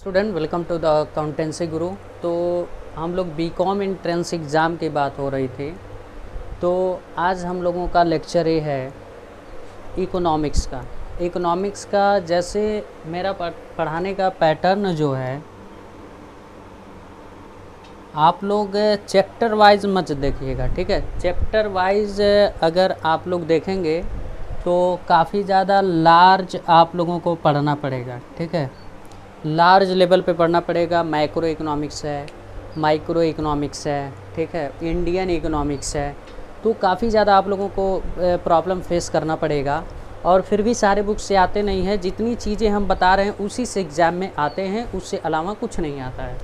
Student welcome to the accountancy guru. तो हम लोग बीकॉम एंट्रेंस एग्ज़ाम की बात हो रही थी। तो आज हम लोगों का लेक्चर ये है इकोनॉमिक्स का। जैसे मेरा पढ़ाने का पैटर्न जो है, आप लोग चैप्टर वाइज मत देखिएगा, ठीक है। चैप्टर वाइज अगर आप लोग देखेंगे तो काफ़ी ज़्यादा लार्ज आप लोगों को पढ़ना पड़ेगा, ठीक है। लार्ज लेवल पे पढ़ना पड़ेगा। मैक्रो इकोनॉमिक्स है, माइक्रो इकोनॉमिक्स है, ठीक है, इंडियन इकोनॉमिक्स है। तो काफ़ी ज़्यादा आप लोगों को प्रॉब्लम फेस करना पड़ेगा। और फिर भी सारे बुक से आते नहीं हैं। जितनी चीज़ें हम बता रहे हैं उसी से एग्ज़ाम में आते हैं, उससे अलावा कुछ नहीं आता है।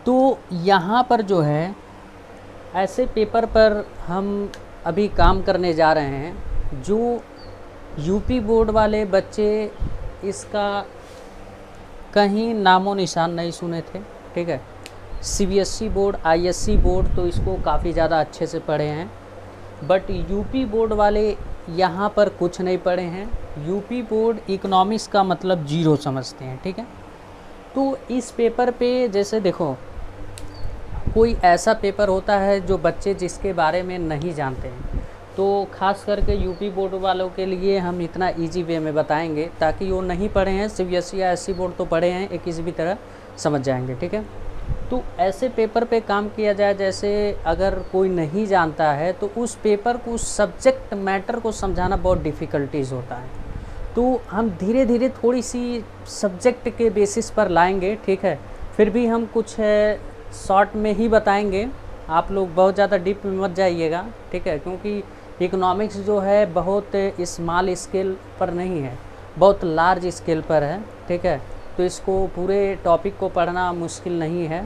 तो यहाँ पर जो है ऐसे पेपर पर हम अभी काम करने जा रहे हैं जो यूपी बोर्ड वाले बच्चे इसका कहीं नामो निशान नहीं सुने थे, ठीक है। सीबीएसई बोर्ड, आईएससी बोर्ड तो इसको काफ़ी ज़्यादा अच्छे से पढ़े हैं, बट यूपी बोर्ड वाले यहाँ पर कुछ नहीं पढ़े हैं। यूपी बोर्ड इकोनॉमिक्स का मतलब जीरो समझते हैं, ठीक है। तो इस पेपर पे जैसे देखो, कोई ऐसा पेपर होता है जो बच्चे जिसके बारे में नहीं जानते हैं, तो ख़ास करके यूपी बोर्ड वालों के लिए हम इतना इजी वे में बताएंगे ताकि वो नहीं पढ़े हैं, सीबीएसई या एससी बोर्ड तो पढ़े हैं, एक किसी भी तरह समझ जाएंगे, ठीक है। तो ऐसे पेपर पे काम किया जाए, जैसे अगर कोई नहीं जानता है तो उस पेपर को, उस सब्जेक्ट मैटर को समझाना बहुत डिफ़िकल्टीज़ होता है। तो हम धीरे धीरे थोड़ी सी सब्जेक्ट के बेसिस पर लाएंगे, ठीक है। फिर भी हम कुछ शॉर्ट में ही बताएंगे, आप लोग बहुत ज़्यादा डीप में मत जाइएगा, ठीक है। क्योंकि इकोनॉमिक्स जो है बहुत स्मॉल स्केल पर नहीं है, बहुत लार्ज स्केल पर है, ठीक है। तो इसको पूरे टॉपिक को पढ़ना मुश्किल नहीं है।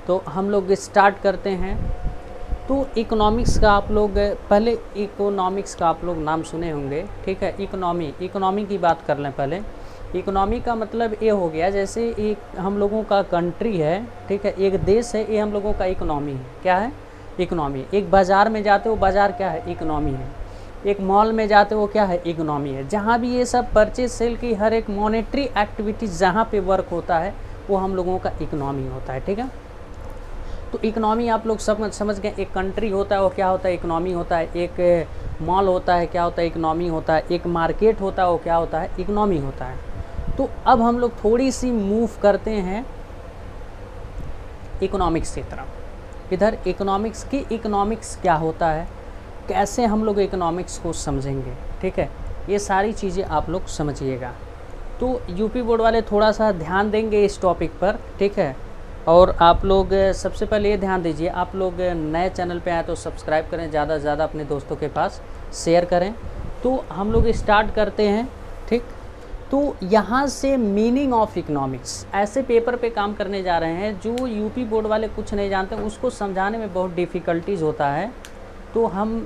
तो हम लोग स्टार्ट करते हैं। तो इकोनॉमिक्स का आप लोग पहले, इकोनॉमिक्स का आप लोग नाम सुने होंगे, ठीक है। इकोनॉमी की बात कर लें पहले। इकोनॉमी का मतलब ये हो गया, जैसे एक हम लोगों का कंट्री है, ठीक है, एक देश है, ये हम लोगों का इकोनॉमी है। क्या है? इकोनॉमी। एक बाज़ार में जाते हो, बाज़ार क्या है? इकोनॉमी है। एक मॉल में जाते हो, क्या है? इकोनॉमी है। जहाँ भी ये सब परचेज सेल की हर एक मॉनेटरी एक्टिविटीज़ जहाँ पे वर्क होता है वो हम लोगों का इकोनॉमी होता है, ठीक है। तो इकोनॉमी आप लोग समझ गए। एक कंट्री होता है वो क्या होता है? इकोनॉमी होता है। एक मॉल होता है, क्या होता है? इकोनॉमी होता है। एक मार्केट होता है, वो क्या होता है? इकोनॉमी होता है। तो अब हम लोग थोड़ी सी मूव करते हैं इकोनॉमिक्स की तरफ। इधर इकोनॉमिक्स क्या होता है, कैसे हम लोग इकोनॉमिक्स को समझेंगे, ठीक है, ये सारी चीज़ें आप लोग समझिएगा। तो यूपी बोर्ड वाले थोड़ा सा ध्यान देंगे इस टॉपिक पर, ठीक है। और आप लोग सबसे पहले ये ध्यान दीजिए, आप लोग नए चैनल पे आए तो सब्सक्राइब करें, ज़्यादा से ज़्यादा अपने दोस्तों के पास शेयर करें। तो हम लोग स्टार्ट करते हैं, ठीक। तो यहाँ से मीनिंग ऑफ इकोनॉमिक्स, ऐसे पेपर पे काम करने जा रहे हैं जो यूपी बोर्ड वाले कुछ नहीं जानते, उसको समझाने में बहुत डिफ़िकल्टीज़ होता है। तो हम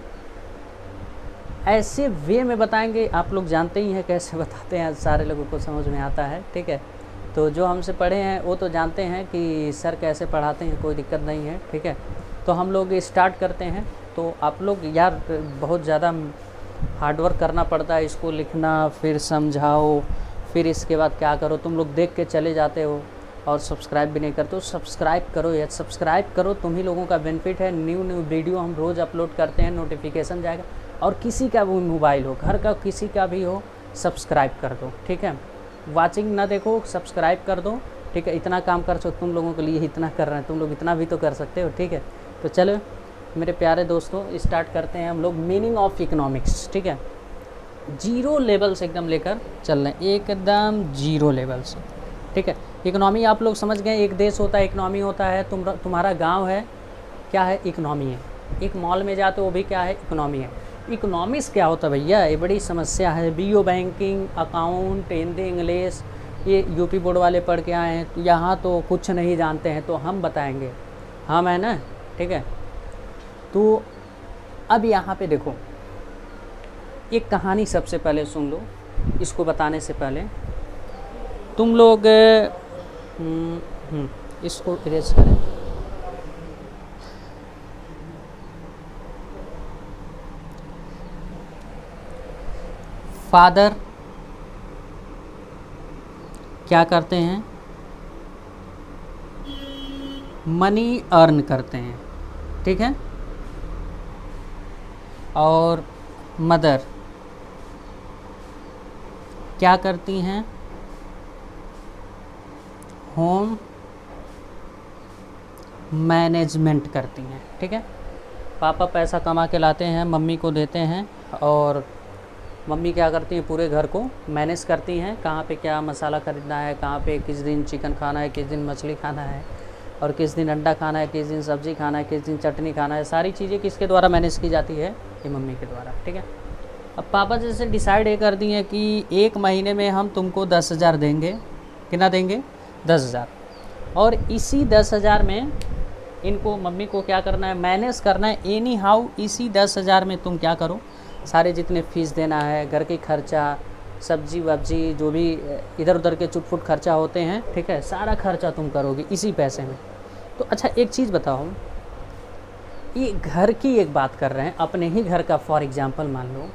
ऐसे वे में बताएंगे, आप लोग जानते ही हैं कैसे बताते हैं, सारे लोगों को समझ में आता है, ठीक है। तो जो हमसे पढ़े हैं वो तो जानते हैं कि सर कैसे पढ़ाते हैं, कोई दिक्कत नहीं है, ठीक है। तो हम लोग स्टार्ट करते हैं। तो आप लोग यार बहुत ज़्यादा हार्डवर्क करना पड़ता है, इसको लिखना, फिर समझाओ, फिर इसके बाद क्या करो, तुम लोग देख के चले जाते हो और सब्सक्राइब भी नहीं करते हो। सब्सक्राइब करो यार, सब्सक्राइब करो, तुम ही लोगों का बेनिफिट है। न्यू वीडियो हम रोज़ अपलोड करते हैं, नोटिफिकेशन जाएगा। और किसी का भी मोबाइल हो, घर का किसी का भी हो, सब्सक्राइब कर दो, ठीक है। वाचिंग ना देखो, सब्सक्राइब कर दो, ठीक है। इतना काम कर सकते, तुम लोगों के लिए इतना कर रहे हैं, तुम लोग इतना भी तो कर सकते हो, ठीक है। तो चलो मेरे प्यारे दोस्तों, स्टार्ट करते हैं हम लोग मीनिंग ऑफ इकोनॉमिक्स, ठीक है। जीरो लेवल से एकदम लेकर चल रहे हैं, एकदम जीरो लेवल से, ठीक है। इकोनॉमी आप लोग समझ गए, एक देश होता है, इकोनॉमी होता है। तुम्हारा गांव है, क्या है? इकोनॉमी है। एक मॉल में जाते हो, वो भी क्या है? इकोनॉमी है। इकोनॉमिक्स क्या होता है भैया? ये बड़ी समस्या है। बीओ banking, account, Hindi, English, UP यूपी बोर्ड वाले पढ़ के आए हैं, तो यहाँ तो कुछ नहीं जानते हैं, तो हम बताएंगे, हम है ना, ठीक है। तो अब यहाँ पे देखो, एक कहानी सबसे पहले सुन लो, इसको बताने से पहले तुम लोग इसको इरेज करें। फादर क्या करते हैं? मनी अर्न करते हैं, ठीक है। और मदर क्या करती हैं, होम मैनेजमेंट करती हैं, ठीक है। पापा पैसा कमा के लाते हैं, मम्मी को देते हैं, और मम्मी क्या करती हैं, पूरे घर को मैनेज करती हैं, कहाँ पे क्या मसाला ख़रीदना है, कहाँ पे किस दिन चिकन खाना है, किस दिन मछली खाना है, और किस दिन अंडा खाना है, किस दिन सब्ज़ी खाना है, किस दिन चटनी खाना है। सारी चीज़ें किसके द्वारा मैनेज की जाती है, ये मम्मी के द्वारा, ठीक है। अब पापा जैसे डिसाइड ये कर दिए कि 1 महीने में हम तुमको 10,000 देंगे, कितना देंगे, 10,000, और इसी 10,000 में इनको, मम्मी को क्या करना है, मैनेज करना है। एनी हाउ इसी 10,000 में तुम क्या करो, सारे जितने फ़ीस देना है, घर की खर्चा, सब्जी वब्जी, जो भी इधर उधर के चुटपुट खर्चा होते हैं, ठीक है, सारा खर्चा तुम करोगे इसी पैसे में। तो अच्छा एक चीज़ बताओ, ये घर की एक बात कर रहे हैं, अपने ही घर का फॉर एग्ज़ाम्पल मान लो,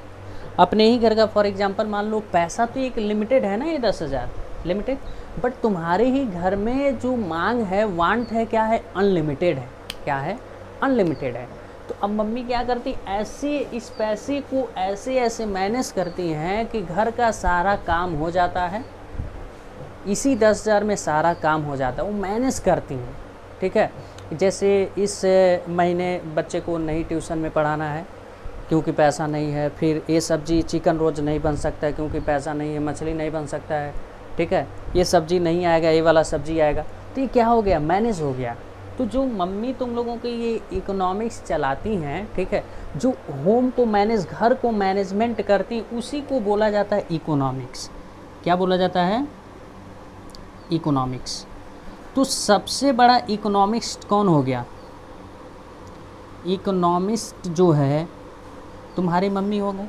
अपने ही घर का फॉर एग्ज़ाम्पल मान लो, पैसा तो एक लिमिटेड है ना, ये 10,000 लिमिटेड, बट तुम्हारे ही घर में जो मांग है, वांट है, क्या है, अनलिमिटेड है, क्या है, अनलिमिटेड है। तो अब मम्मी क्या करती, ऐसे इस पैसे को ऐसे ऐसे मैनेज करती हैं कि घर का सारा काम हो जाता है, इसी 10,000 में सारा काम हो जाता है, वो मैनेज करती हैं, ठीक है। जैसे इस महीने बच्चे को नहीं ट्यूशन में पढ़ाना है क्योंकि पैसा नहीं है, फिर ये सब्ज़ी चिकन रोज़ नहीं बन सकता है क्योंकि पैसा नहीं है, मछली नहीं बन सकता है, ठीक है, ये सब्ज़ी नहीं आएगा, ये वाला सब्ज़ी आएगा, तो ये क्या हो गया, मैनेज हो गया। तो जो मम्मी तुम लोगों की ये इकोनॉमिक्स चलाती हैं, ठीक है, जो होम को मैनेज, घर को मैनेजमेंट करती, उसी को बोला जाता है इकोनॉमिक्स। क्या बोला जाता है, इकोनॉमिक्स। तो सबसे बड़ा इकोनॉमिस्ट कौन हो गया, इकोनॉमिस्ट जो है तुम्हारी मम्मी हो गए।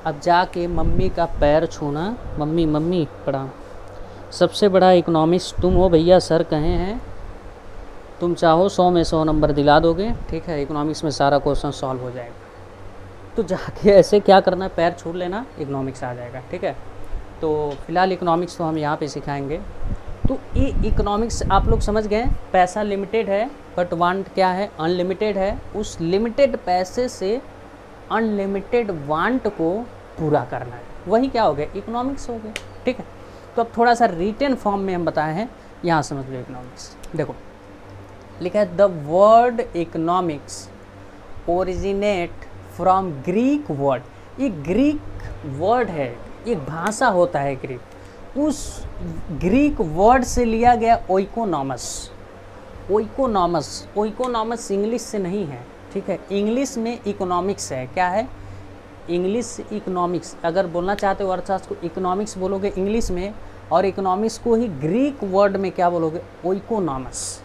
अब जाके मम्मी का पैर छूना, मम्मी मम्मी प्रणाम, सबसे बड़ा इकोनॉमिस्ट तुम हो भैया, सर कहे हैं, तुम चाहो 100 में 100 नंबर दिला दोगे, ठीक है, इकोनॉमिक्स में सारा क्वेश्चन सॉल्व हो जाएगा। तो जाके ऐसे क्या करना है, पैर छू लेना, इकोनॉमिक्स आ जाएगा, ठीक है। तो फिलहाल इकोनॉमिक्स तो हम यहाँ पे सिखाएंगे। तो ये इकोनॉमिक्स आप लोग समझ गए, पैसा लिमिटेड है बट वांट क्या है, अनलिमिटेड है। उस लिमिटेड पैसे से अनलिमिटेड वांट को पूरा करना है, वही क्या हो गया, इकोनॉमिक्स हो गया, ठीक है। तो अब थोड़ा सा रिटन फॉर्म में हम बताए हैं, यहाँ समझ लो इकोनॉमिक्स। देखो लिखा है, the word economics originate from Greek word. ये ग्रीक वर्ड है, एक भाषा होता है ग्रीक, उस ग्रीक वर्ड से लिया गया ओइकोनॉमस। ओइकोनॉमस, ओइकोनॉमस इंग्लिश से नहीं है, ठीक है, इंग्लिश में इकोनॉमिक्स है, क्या है, इंग्लिश इकोनॉमिक्स। अगर बोलना चाहते हो अर्थशास्त्र को इकोनॉमिक्स बोलोगे इंग्लिश में, और इकोनॉमिक्स को ही ग्रीक वर्ड में क्या बोलोगे, ओइकोनॉमस।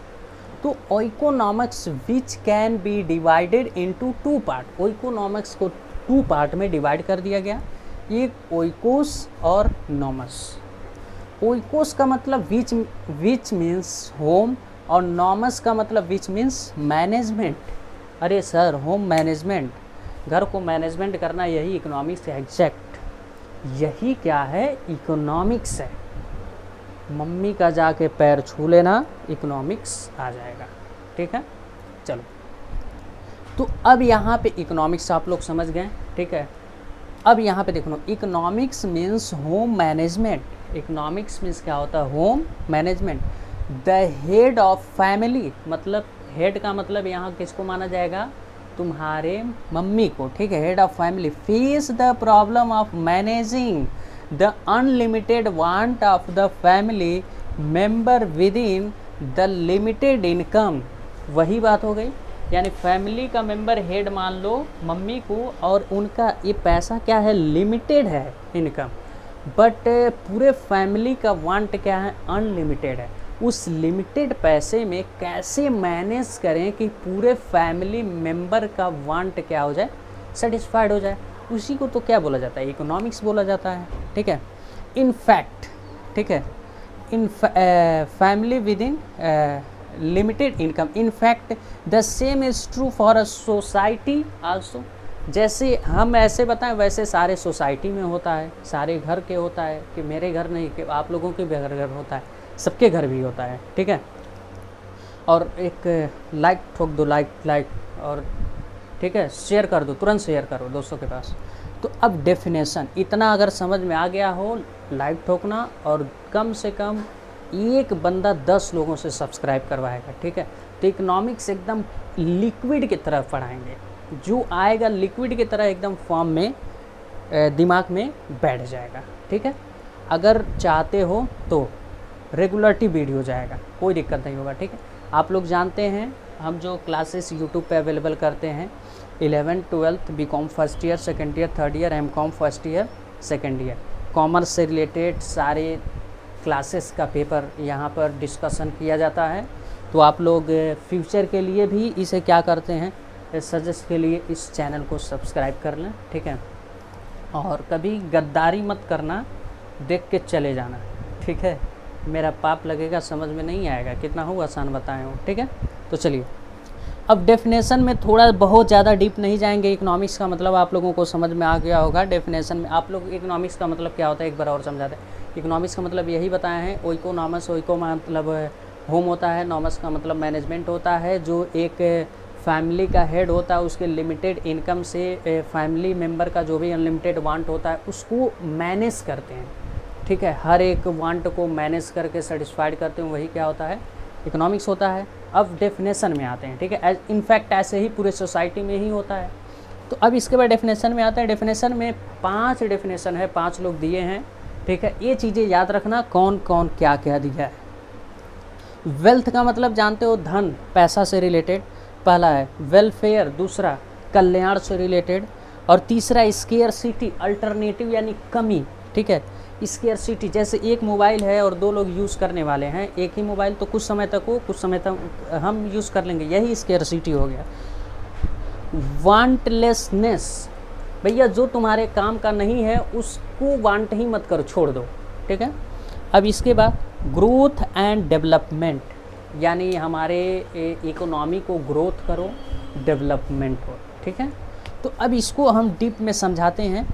तो ओइकोनॉमिक्स which can be divided into 2 part. ओइकोनॉमिक्स को 2 पार्ट में डिवाइड कर दिया गया, एक ओइकोस और नॉमस। ओइकोस का मतलब विच मीन्स होम, और नॉमस का मतलब विच मीन्स मैनेजमेंट। अरे सर, होम मैनेजमेंट, घर को मैनेजमेंट करना, यही इकोनॉमिक्स है, एग्जैक्ट यही क्या है, इकोनॉमिक्स है। मम्मी का जाके पैर छू लेना, इकोनॉमिक्स आ जाएगा, ठीक है। चलो, तो अब यहाँ पे इकोनॉमिक्स आप लोग समझ गए, ठीक है। अब यहाँ पे देखो, economics means home management. Economics means क्या होता है, home management. The head of family, मतलब हेड का मतलब यहाँ किसको माना जाएगा, तुम्हारे मम्मी को, ठीक है, head of family face the problem of managing the unlimited want of the family member with in the limited income. वही बात हो गई, यानी फैमिली का मेंबर हेड मान लो मम्मी को, और उनका ये पैसा क्या है, लिमिटेड है इनकम, बट पूरे फैमिली का वांट क्या है, अनलिमिटेड है। उस लिमिटेड पैसे में कैसे मैनेज करें कि पूरे फैमिली मेंबर का वांट क्या हो जाए, सेटिस्फाइड हो जाए, उसी को तो क्या बोला जाता है, इकोनॉमिक्स बोला जाता है, ठीक है। इन फैक्ट, ठीक है, in family with in limited income, in fact the same is true for a society also. जैसे हम ऐसे बताएं वैसे सारे सोसाइटी में होता है, सारे घर के होता है, कि मेरे घर नहीं, कि आप लोगों के भी घर होता है, सबके घर भी होता है, ठीक है। और एक लाइक ठोक दो, लाइक और ठीक है, शेयर कर दो, तुरंत शेयर करो दोस्तों के पास। तो अब डेफिनेशन इतना अगर समझ में आ गया हो, लाइक ठोकना, और कम से कम एक बंदा 10 लोगों से सब्सक्राइब करवाएगा, ठीक है। तो इकोनॉमिक्स एकदम लिक्विड की तरह पढ़ाएंगे, जो आएगा लिक्विड की तरह एकदम फॉर्म में दिमाग में बैठ जाएगा, ठीक है। अगर चाहते हो तो रेगुलरिटी वीडियो जाएगा, कोई दिक्कत नहीं होगा, ठीक है। आप लोग जानते हैं हम जो क्लासेस यूट्यूब पे अवेलेबल करते हैं 11th 12th BCom first year, second year, third year, MCom first year, second year, commerce से रिलेटेड सारे क्लासेस का पेपर यहाँ पर डिस्कशन किया जाता है। तो आप लोग फ्यूचर के लिए भी इसे क्या करते हैं, सजेस्ट के लिए इस चैनल को सब्सक्राइब कर लें, ठीक है। और कभी गद्दारी मत करना, देख के चले जाना, ठीक है। मेरा पाप लगेगा, समझ में नहीं आएगा, कितना हो आसान बताए हो, ठीक है। तो चलिए अब डेफिनेशन में थोड़ा बहुत ज़्यादा डीप नहीं जाएंगे। इकोनॉमिक्स का मतलब आप लोगों को समझ में आ गया होगा। डेफिनेशन में आप लोग इकोनॉमिक्स का मतलब क्या होता है एक बार और समझाते हैं। इकोनॉमिक्स का मतलब यही बताया है, ओइकोनॉमस, ओइको मतलब होम होता है, नॉमस का मतलब मैनेजमेंट होता है, जो एक फैमिली का हेड होता है, उसके लिमिटेड इनकम से फैमिली मेम्बर का जो भी अनलिमिटेड वांट होता है उसको मैनेज करते हैं, ठीक है। हर एक वांट को मैनेज करके सेटिस्फाइड करते हैं, वही क्या होता है, इकोनॉमिक्स होता है। अब डेफिनेशन में आते हैं, ठीक है। इनफैक्ट ऐसे ही पूरे सोसाइटी में ही होता है। तो अब इसके बाद डेफिनेशन में आता है। डेफिनेशन में 5 डेफिनेशन है, 5 लोग दिए हैं, ठीक है। ये चीज़ें याद रखना कौन कौन क्या क्या दिया है। वेल्थ का मतलब जानते हो, धन, पैसा से रिलेटेड, पहला है। वेलफेयर दूसरा, कल्याण से रिलेटेड। और तीसरा स्केयरसिटी, अल्टरनेटिव यानी कमी, ठीक है। स्केयरसिटी जैसे एक मोबाइल है और 2 लोग यूज़ करने वाले हैं, एक ही मोबाइल, तो कुछ समय तक हो, कुछ समय तक हम यूज़ कर लेंगे, यही स्केयरसिटी हो गया। वांटलेसनेस, भैया जो तुम्हारे काम का नहीं है उसको वांट ही मत करो, छोड़ दो, ठीक है। अब इसके बाद ग्रोथ एंड डेवलपमेंट, यानी हमारे इकोनॉमी को ग्रोथ करो, डेवलपमेंट हो, ठीक है। तो अब इसको हम डीप में समझाते हैं।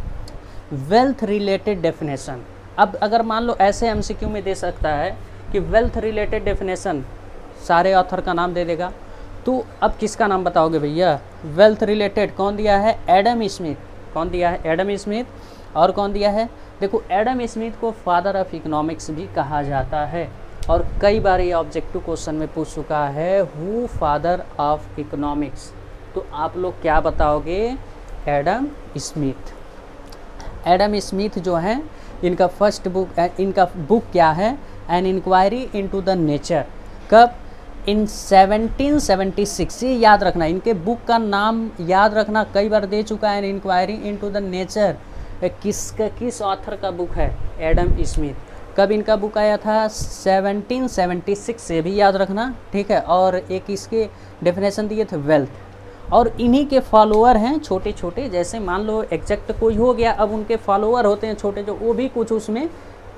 वेल्थ रिलेटेड डेफिनेशन, अब अगर मान लो ऐसे एमसीक्यू में दे सकता है कि वेल्थ रिलेटेड डेफिनेशन, सारे ऑथर का नाम दे देगा, तो अब किसका नाम बताओगे भैया। वेल्थ रिलेटेड कौन दिया है, एडम स्मिथ। कौन दिया है, एडम स्मिथ। और कौन दिया है, देखो एडम स्मिथ को फादर ऑफ इकोनॉमिक्स भी कहा जाता है, और कई बार ये ऑब्जेक्टिव क्वेश्चन में पूछ चुका है, हु फादर ऑफ इकोनॉमिक्स। तो आप लोग क्या बताओगे, एडम स्मिथ। एडम स्मिथ जो हैं, इनका फर्स्ट बुक, इनका बुक क्या है, an inquiry into the nature. कब, इन 1776। ये याद रखना, इनके बुक का नाम याद रखना, कई बार दे चुका है, an inquiry into the nature. किस ऑथर का बुक है, एडम स्मिथ। कब इनका बुक आया था, 1776, से भी याद रखना, ठीक है। और एक इसके डेफिनेशन दिए थे, वेल्थ। और इन्हीं के फॉलोअर हैं छोटे छोटे, जैसे मान लो एग्जैक्ट कोई हो गया, अब उनके फॉलोअर होते हैं छोटे, जो वो भी कुछ उसमें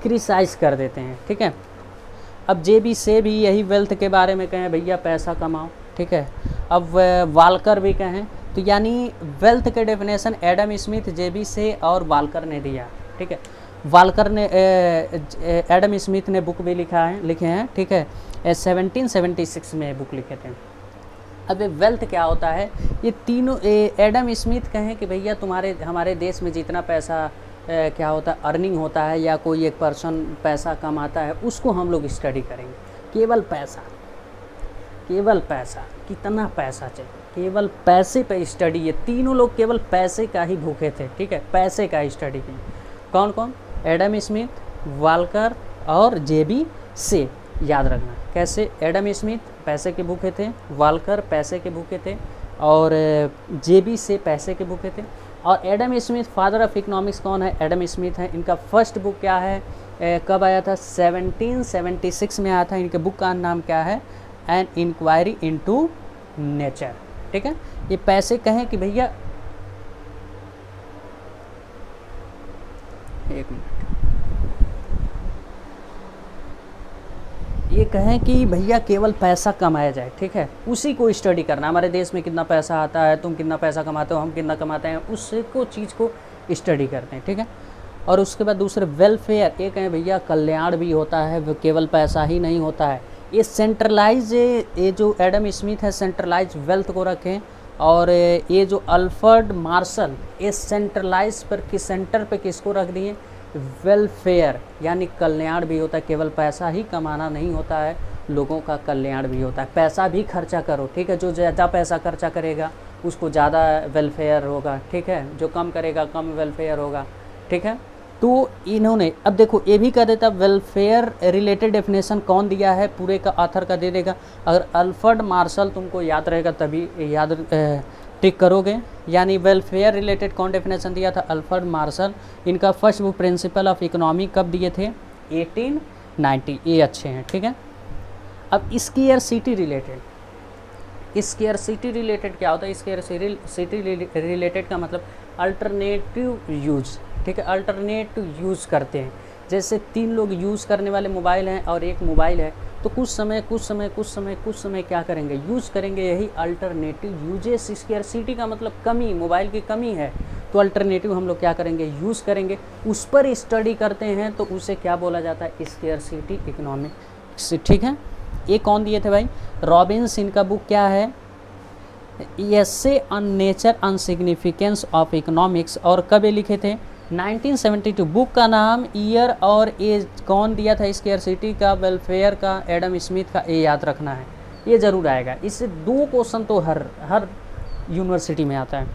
क्रिटिसाइज कर देते हैं, ठीक है। अब जेबी से भी यही वेल्थ के बारे में कहें, भैया पैसा कमाओ, ठीक है। अब वालकर भी कहें, तो यानी वेल्थ के डेफिनेशन एडम स्मिथ, जेबी से और वालकर ने दिया, ठीक है। वालकर ने, एडम स्मिथ ने बुक भी लिखे हैं, ठीक है, 1776 में बुक लिखे थे। अब वेल्थ क्या होता है, ये तीनों, एडम स्मिथ कहें कि भैया हमारे देश में जितना पैसा क्या होता है, अर्निंग होता है, या कोई एक पर्सन पैसा कमाता है, उसको हम लोग स्टडी करेंगे। केवल पैसा, कितना पैसा चाहिए, केवल पैसे पे स्टडी। ये तीनों लोग केवल पैसे का ही भूखे थे, ठीक है, पैसे का स्टडी की। कौन कौन, एडम स्मिथ, वालकर और जेबी से। याद रखना कैसे, एडम स्मिथ पैसे के भूखे थे, वालकर पैसे के भूखे थे, और जेबी से पैसे के भूखे थे। और Adam Smith father of economics कौन है, एडम स्मिथ है। इनका फर्स्ट बुक क्या है, कब आया था, 1776 में आया था। इनके बुक का नाम क्या है, एन इंक्वायरी इनटू नेचर, ठीक है। ये पैसे कहें कि भैया, एक मिनट, ये कहें कि भैया केवल पैसा कमाया जाए, ठीक है, उसी को स्टडी करना। हमारे देश में कितना पैसा आता है, तुम कितना पैसा कमाते हो, हम कितना कमाते हैं, उसको चीज़ को स्टडी करते हैं, ठीक है। और उसके बाद दूसरे वेलफेयर, ये कहें भैया कल्याण भी होता है, केवल पैसा ही नहीं होता है, ये सेंट्रलाइज, ये जो एडम स्मिथ है सेंट्रलाइज वेल्थ को रखें, और ये जो अल्फ्रेड मार्शल ये सेंट्रलाइज पर किस सेंटर पे किसको रख दिए, वेलफेयर, यानी कल्याण भी होता है, केवल पैसा ही कमाना नहीं होता है, लोगों का कल्याण भी होता है। पैसा भी खर्चा करो, ठीक है, जो ज़्यादा पैसा खर्चा करेगा उसको ज़्यादा वेलफेयर होगा, ठीक है, जो कम करेगा कम वेलफेयर होगा, ठीक है। तो इन्होंने अब देखो ये भी कह देता वेलफेयर रिलेटेड डेफिनेशन कौन दिया है, पूरे का ऑथर का दे देगा। अगर अल्फ्रेड मार्शल तुमको याद रहेगा तभी याद टिक करोगे, यानी वेलफेयर रिलेटेड कौन डेफिनेशन दिया था, अल्फ्रेड मार्शल। इनका first book principle of economy कब दिए थे, 1890, ये अच्छे हैं, ठीक है। अब स्केयरसिटी रिलेटेड, स्केयरसिटी रिलेटेड क्या होता है, स्केयरसिटी रिलेटेड का मतलब अल्टरनेटिव यूज, ठीक है, अल्टरनेटिव यूज़ करते हैं। जैसे 3 लोग यूज़ करने वाले मोबाइल हैं और एक मोबाइल है, तो कुछ समय क्या करेंगे, यूज़ करेंगे, यही अल्टरनेटिव यूजेस। स्केयरसिटी का मतलब कमी, मोबाइल की कमी है तो अल्टरनेटिव हम लोग क्या करेंगे, यूज़ करेंगे, उस पर स्टडी करते हैं, तो उसे क्या बोला जाता है, स्केयरसिटी इकोनॉमिक्स, ठीक है। ये कौन दिए थे भाई, रॉबिन्स। इनका बुक क्या है, essay on nature on significance of economics, और कब ये लिखे थे, 1972। बुक का नाम, ईयर और एज कौन दिया था, स्केयरसिटी का, वेलफेयर का, एडम स्मिथ का, ये याद रखना है, ये ज़रूर आएगा। इससे 2 क्वेश्चन तो हर यूनिवर्सिटी में आता है।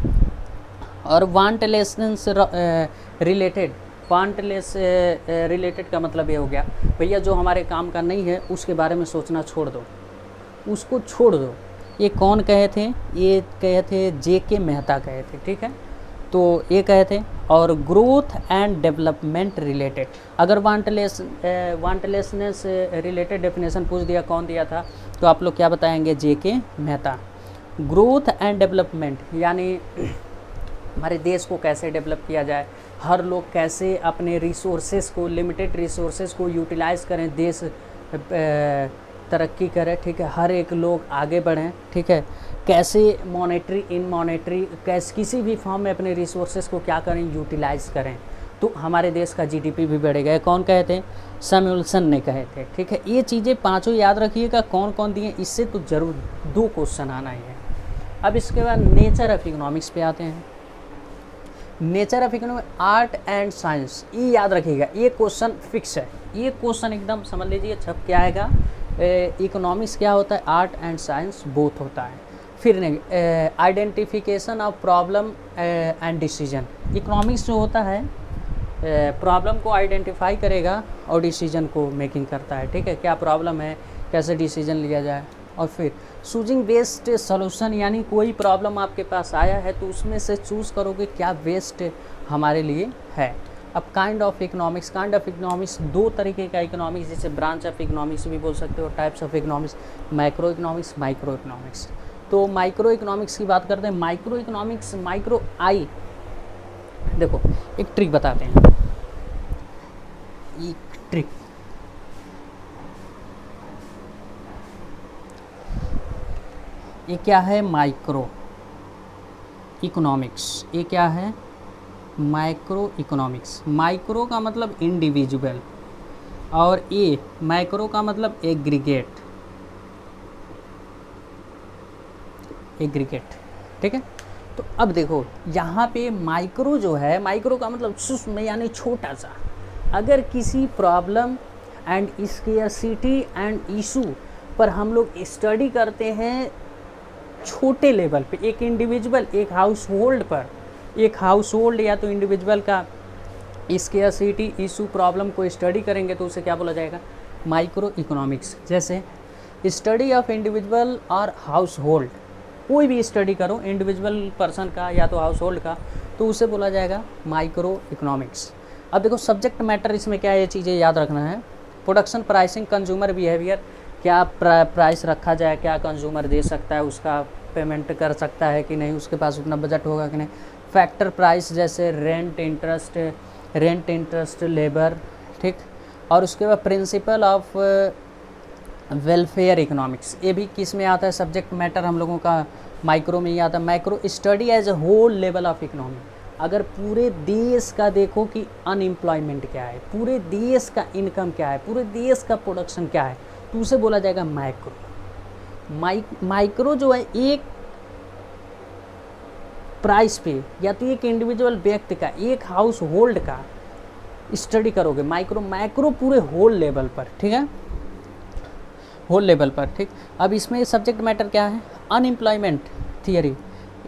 और वांटलेसनेस रिलेटेड, वांटलेस रिलेटेड का मतलब ये हो गया भैया जो हमारे काम का नहीं है उसके बारे में सोचना छोड़ दो, उसको छोड़ दो। ये कौन कहे थे, ये कहे थे J.K. मेहता कहे थे, ठीक है, तो ये कहे थे। और ग्रोथ एंड डेवलपमेंट रिलेटेड, अगर वांटलेसनेस रिलेटेड डेफिनेशन पूछ दिया कौन दिया था, तो आप लोग क्या बताएंगे, J.K. Mehta. Growth and development यानी हमारे देश को कैसे डेवलप किया जाए, हर लोग कैसे अपने रिसोर्सेज को, लिमिटेड रिसोर्सेज को यूटिलाइज़ करें, देश तरक्की करे, ठीक है, हर एक लोग आगे बढ़ें, ठीक है, कैसे मॉनेटरी इन मॉनेटरी कैसे किसी भी फॉर्म में अपने रिसोर्सेज को क्या करें, यूटिलाइज़ करें, तो हमारे देश का जीडीपी भी बढ़ेगा। कौन कहे थे, सैमुअल्सन ने कहे थे, ठीक है। ये चीज़ें पांचों याद रखिएगा कौन कौन दिए, इससे तो ज़रूर 2 क्वेश्चन आना ही है। अब इसके बाद नेचर ऑफ इकोनॉमिक्स पे आते हैं। Nature of economic, art and science, ये याद रखिएगा, ये क्वेश्चन फिक्स है, ये क्वेश्चन एकदम समझ लीजिए छप क्या आएगा। इकोनॉमिक्स क्या होता है, आर्ट एंड साइंस बोथ होता है। फिर नहीं, identification of problem and decision, economics जो होता है प्रॉब्लम को आइडेंटिफाई करेगा और डिसीजन को मेकिंग करता है, ठीक है, क्या प्रॉब्लम है, कैसे डिसीजन लिया जाए। और फिर चूजिंग बेस्ट सोल्यूशन, यानी कोई प्रॉब्लम आपके पास आया है तो उसमें से चूज़ करोगे क्या बेस्ट हमारे लिए है। अब kind of economics, kind of economics 2 तरीके का इकोनॉमिक्स, जैसे ब्रांच ऑफ इकोनॉमिक्स भी बोल सकते हो, types of economics, macro economics, micro economics. तो माइक्रो इकोनॉमिक्स की बात करते हैं। माइक्रो इकोनॉमिक्स, माइक्रो आई, देखो एक ट्रिक बताते हैं, एक ट्रिक, ये क्या है, माइक्रो इकोनॉमिक्स, ये क्या है, माइक्रो इकोनॉमिक्स। माइक्रो का मतलब इंडिविजुअल और ये मैक्रो का मतलब एग्रीगेट, एग्रीगेट, ठीक है। तो अब देखो यहाँ पे माइक्रो जो है, माइक्रो का मतलब सूक्ष्म यानी छोटा सा। अगर किसी problem and scarcity and issue पर हम लोग स्टडी करते हैं छोटे लेवल पे, एक इंडिविजुअल, एक हाउस होल्ड पर, एक हाउस होल्ड या तो इंडिविजुअल का स्केर्सिटी इशू प्रॉब्लम को स्टडी करेंगे तो उसे क्या बोला जाएगा, माइक्रो इकोनॉमिक्स। जैसे स्टडी ऑफ इंडिविजुअल और हाउस होल्ड, कोई भी स्टडी करो इंडिविजुअल पर्सन का या तो हाउस होल्ड का, तो उसे बोला जाएगा माइक्रो इकोनॉमिक्स। अब देखो सब्जेक्ट मैटर इसमें क्या है, ये चीज़ें याद रखना है। प्रोडक्शन, प्राइसिंग, कंज्यूमर बिहेवियर, क्या प्राइस रखा जाए, क्या कंज्यूमर दे सकता है, उसका पेमेंट कर सकता है कि नहीं, उसके पास उतना बजट होगा कि नहीं। फैक्टर प्राइस जैसे रेंट इंटरेस्ट, लेबर, ठीक। और उसके बाद प्रिंसिपल ऑफ वेलफेयर इकोनॉमिक्स, ये भी किस में आता है, सब्जेक्ट मैटर हम लोगों का माइक्रो में ही आता है। Micro study as a whole level of economy, अगर पूरे देश का देखो कि अनएम्प्लॉयमेंट क्या है, पूरे देश का इनकम क्या है, पूरे देश का प्रोडक्शन क्या है, तो उसे बोला जाएगा माइक्रो। माइक्रो जो है एक प्राइस पे या तो एक इंडिविजुअल व्यक्ति का, एक हाउस होल्ड का स्टडी करोगे माइक्रो। मैक्रो पूरे होल लेवल पर, ठीक है, होल लेवल पर, ठीक। अब इसमें सब्जेक्ट मैटर क्या है, अनएम्प्लॉयमेंट थियरी।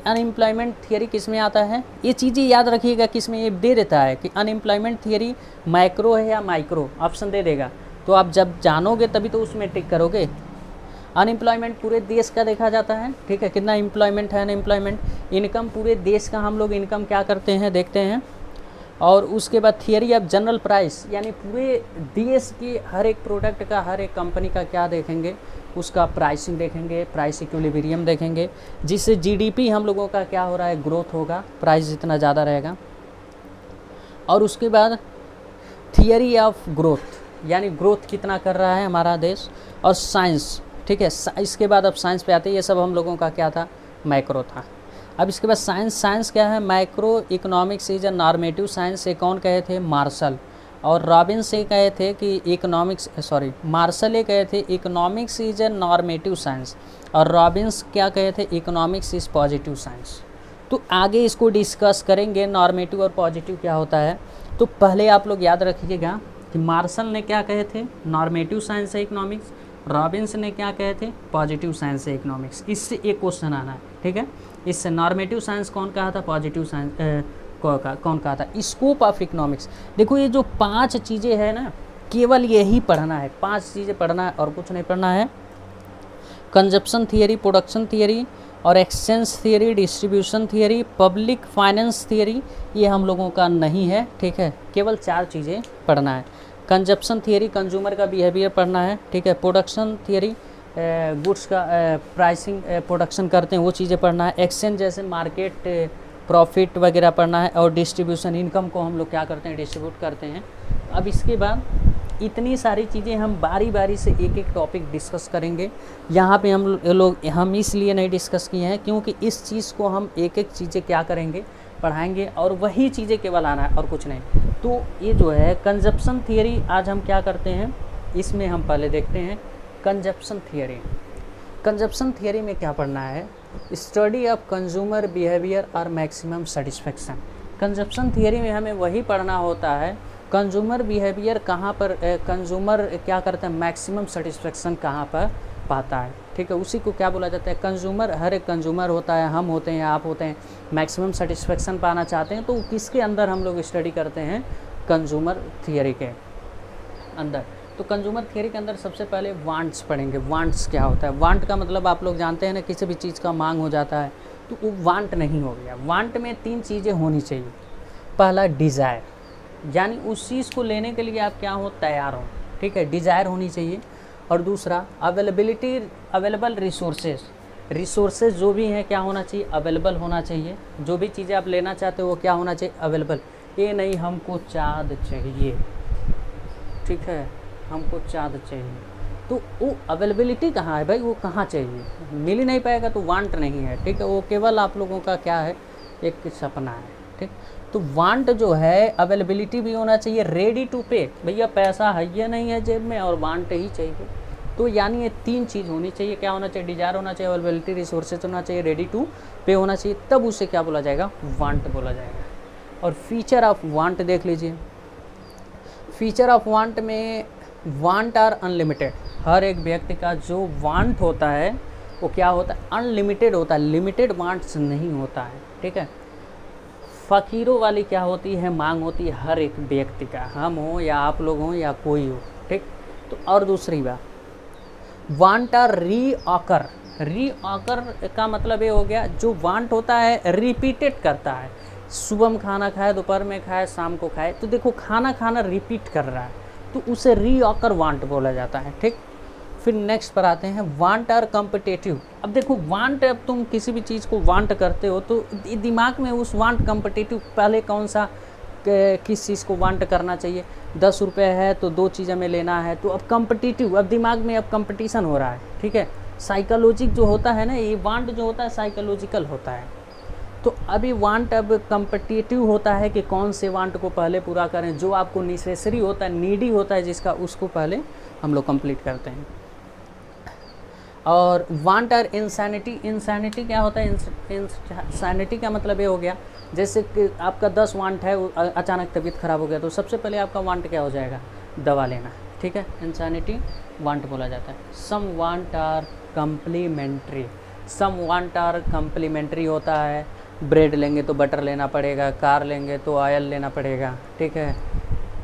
अनएम्प्लॉयमेंट थियरी किस में आता है, ये चीज़ें याद रखिएगा, किस में ये दे देता है कि अनएम्प्लॉयमेंट थियरी माइक्रो है या माइक्रो, ऑप्शन दे देगा। तो आप जब जानोगे तभी तो उसमें टिक करोगे। अनएम्प्लॉयमेंट पूरे देश का देखा जाता है, ठीक है, कितना एम्प्लॉयमेंट है, अनएम्प्लॉयमेंट। इनकम पूरे देश का हम लोग इनकम क्या करते हैं, देखते हैं। और उसके बाद थियरी ऑफ जनरल प्राइस, यानी पूरे देश की हर एक प्रोडक्ट का, हर एक कंपनी का क्या देखेंगे, उसका प्राइसिंग देखेंगे, प्राइस इक्विलिब्रियम देखेंगे, जिससे जीडीपी हम लोगों का क्या हो रहा है, ग्रोथ होगा, प्राइस जितना ज़्यादा रहेगा। और उसके बाद थियरी ऑफ ग्रोथ, यानी ग्रोथ कितना कर रहा है हमारा देश। और साइंस, ठीक है, इसके बाद अब साइंस पे आते हैं। ये सब हम लोगों का क्या था, मैक्रो था। अब इसके बाद साइंस क्या है, micro economics is a normative science. ये कौन कहे थे, मार्शल। और रॉबिन्स ये कहे थे कि मार्शल ये कहे थे economics is a normative science, और रॉबिन्स क्या कहे थे, इकोनॉमिक्स इज पॉजिटिव साइंस। तो आगे इसको डिस्कस करेंगे नॉर्मेटिव और पॉजिटिव क्या होता है। तो पहले आप लोग याद रखिएगा कि मार्शल ने क्या कहे थे, नॉर्मेटिव साइंस है इकोनॉमिक्स। रॉबिन्स ने क्या कहे थे, पॉजिटिव साइंस है इकोनॉमिक्स। इससे एक क्वेश्चन आना है, ठीक है। इससे नॉर्मेटिव साइंस कौन कहा था, पॉजिटिव साइंस कौन कहा था। स्कोप ऑफ इकोनॉमिक्स, देखो ये जो 5 चीज़ें हैं ना, केवल यही पढ़ना है, 5 चीज़ें पढ़ना है और कुछ नहीं पढ़ना है। कंजप्शन थियरी, प्रोडक्शन थियरी और exchange theory, distribution theory, public finance theory, ये हम लोगों का नहीं है, ठीक है। केवल 4 चीज़ें पढ़ना है। कंजप्शन थियरी, कंज्यूमर का बिहेवियर पढ़ना है, ठीक है। प्रोडक्शन थियरी, गुड्स का प्राइसिंग प्रोडक्शन करते हैं वो चीज़ें पढ़ना है। एक्सचेंज जैसे मार्केट प्रॉफिट वगैरह पढ़ना है। और डिस्ट्रीब्यूशन, इनकम को हम लोग क्या करते हैं, डिस्ट्रीब्यूट करते हैं। अब इसके बाद इतनी सारी चीज़ें हम बारी बारी से एक एक टॉपिक डिस्कस करेंगे। यहाँ पे हम इसलिए नहीं डिस्कस किए हैं क्योंकि इस चीज़ को हम एक एक चीज़ें क्या करेंगे, पढ़ाएंगे, और वही चीज़ें केवल आना है और कुछ नहीं। तो ये जो है कंजप्शन थियरी, आज हम क्या करते हैं, इसमें हम पहले देखते हैं कंजप्शन थियरी। कंजप्शन थियरी में क्या पढ़ना है, स्टडी ऑफ कंज्यूमर बिहेवियर और मैक्सिमम सेटिस्फेक्शन। कंजप्शन थियरी में हमें वही पढ़ना होता है, कंज्यूमर बिहेवियर कहाँ पर, कंज्यूमर क्या करते हैं, मैक्सिमम सेटिस्फेक्शन कहाँ पर पाता है, ठीक है। उसी को क्या बोला जाता है, कंज्यूमर। हर एक कंज्यूमर होता है, हम होते हैं, आप होते हैं, मैक्सिमम सेटिस्फेक्शन पाना चाहते हैं, तो किसके अंदर हम लोग स्टडी करते हैं, कंज्यूमर थियरी के अंदर। तो कंज्यूमर थियरी के अंदर सबसे पहले वांट्स पढ़ेंगे। वांट्स क्या होता है, वांट का मतलब आप लोग जानते हैं ना, किसी भी चीज़ का मांग हो जाता है तो वो वांट नहीं हो गया। वांट में 3 चीज़ें होनी चाहिए। पहला डिज़ायर, यानी उस चीज़ को लेने के लिए आप क्या हो, तैयार हो, ठीक है, डिज़ायर होनी चाहिए। और दूसरा अवेलेबिलिटी, अवेलेबल रिसोर्सेज जो भी हैं क्या होना चाहिए, अवेलेबल होना चाहिए। जो भी चीज़ें आप लेना चाहते हो वो क्या होना चाहिए, अवेलेबल। ये नहीं हमको चाँद चाहिए, ठीक है, हमको चाँद चाहिए, तो वो अवेलेबिलिटी कहाँ है भाई, वो कहाँ चाहिए, मिल ही नहीं पाएगा, तो वांट नहीं है, ठीक है। वो केवल आप लोगों का क्या है, एक सपना है, ठीक। तो वांट जो है, अवेलेबिलिटी भी होना चाहिए, रेडी टू पे, भैया पैसा है या नहीं है जेब में, और वांट ही चाहिए। तो यानी ये 3 चीज़ होनी चाहिए। क्या होना चाहिए, डिज़ायर होना चाहिए, अवेलेबिलिटी, रिसोर्सेज होना चाहिए, रेडी टू पे होना चाहिए, तब उसे क्या बोला जाएगा, वांट बोला जाएगा। और फीचर ऑफ वांट देख लीजिए। फीचर ऑफ वांट में वांट आर अनलिमिटेड। हर एक व्यक्ति का जो वांट होता है वो क्या होता है, अनलिमिटेड होता है, लिमिटेड वांट्स नहीं होता है, ठीक है। फ़कीरों वाली क्या होती है, मांग होती है हर एक व्यक्ति का, हम हो या आप लोग हों या कोई हो, ठीक। तो और दूसरी बात, वांट आर रीऑकर। रीऑकर का मतलब ये हो गया, जो वांट होता है रिपीटेड करता है, सुबह में खाना खाए, दोपहर में खाए, शाम को खाए, तो देखो खाना रिपीट कर रहा है, तो उसे रीऑकर वांट बोला जाता है, ठीक। फिर नेक्स्ट पर आते हैं, वांट आर कम्पिटेटिव। अब देखो वांट, अब तुम किसी भी चीज़ को वांट करते हो तो दिमाग में उस वांट कम्पिटेटिव, पहले कौन सा, किस चीज़ को वांट करना चाहिए, 10 रुपये है तो 2 चीज़ हमें लेना है, तो अब कम्पिटिटिव, अब दिमाग में अब कंपटीशन हो रहा है, ठीक है। साइकोलॉजिक जो होता है ना, ये वांट जो होता है साइकोलॉजिकल होता है। तो अभी वांट अब कम्पिटिटिव होता है कि कौन से वांट को पहले पूरा करें, जो आपको नेसेसरी होता है, नीडी होता है जिसका, उसको पहले हम लोग कंप्लीट करते हैं। और वांट और इंसैनिटी, इंसैनिटी क्या होता है? इंसैनिटी का मतलब ये हो गया जैसे कि आपका 10 वांट है, अचानक तबीयत ख़राब हो गया, तो सबसे पहले आपका वांट क्या हो जाएगा? दवा लेना, ठीक है, इंसैनिटी वांट बोला जाता है। Some want are complementary, some want are complementary होता है, ब्रेड लेंगे तो बटर लेना पड़ेगा, कार लेंगे तो ऑयल लेना पड़ेगा, ठीक है,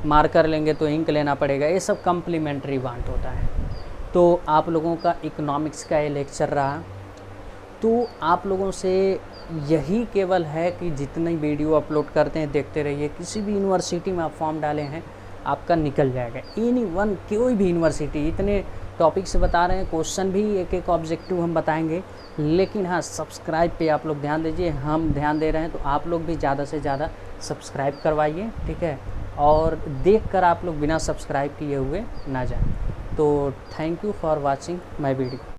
मार्कर लेंगे तो इंक लेना पड़ेगा, ये सब कम्प्लीमेंट्री वांट होता है। तो आप लोगों का इकोनॉमिक्स का ये लेक्चर रहा, तो आप लोगों से यही केवल है कि जितनी वीडियो अपलोड करते हैं देखते रहिए। किसी भी यूनिवर्सिटी में आप फॉर्म डाले हैं आपका निकल जाएगा, एनी वन, कोई भी यूनिवर्सिटी। इतने टॉपिक से बता रहे हैं, क्वेश्चन भी एक एक ऑब्जेक्टिव हम बताएंगे, लेकिन हाँ सब्सक्राइब पे आप लोग ध्यान दीजिए। हम ध्यान दे रहे हैं तो आप लोग भी ज़्यादा से ज़्यादा सब्सक्राइब करवाइए, ठीक है, और देख कर आप लोग बिना सब्सक्राइब किए हुए ना जाएं। तो thank you for watching my video.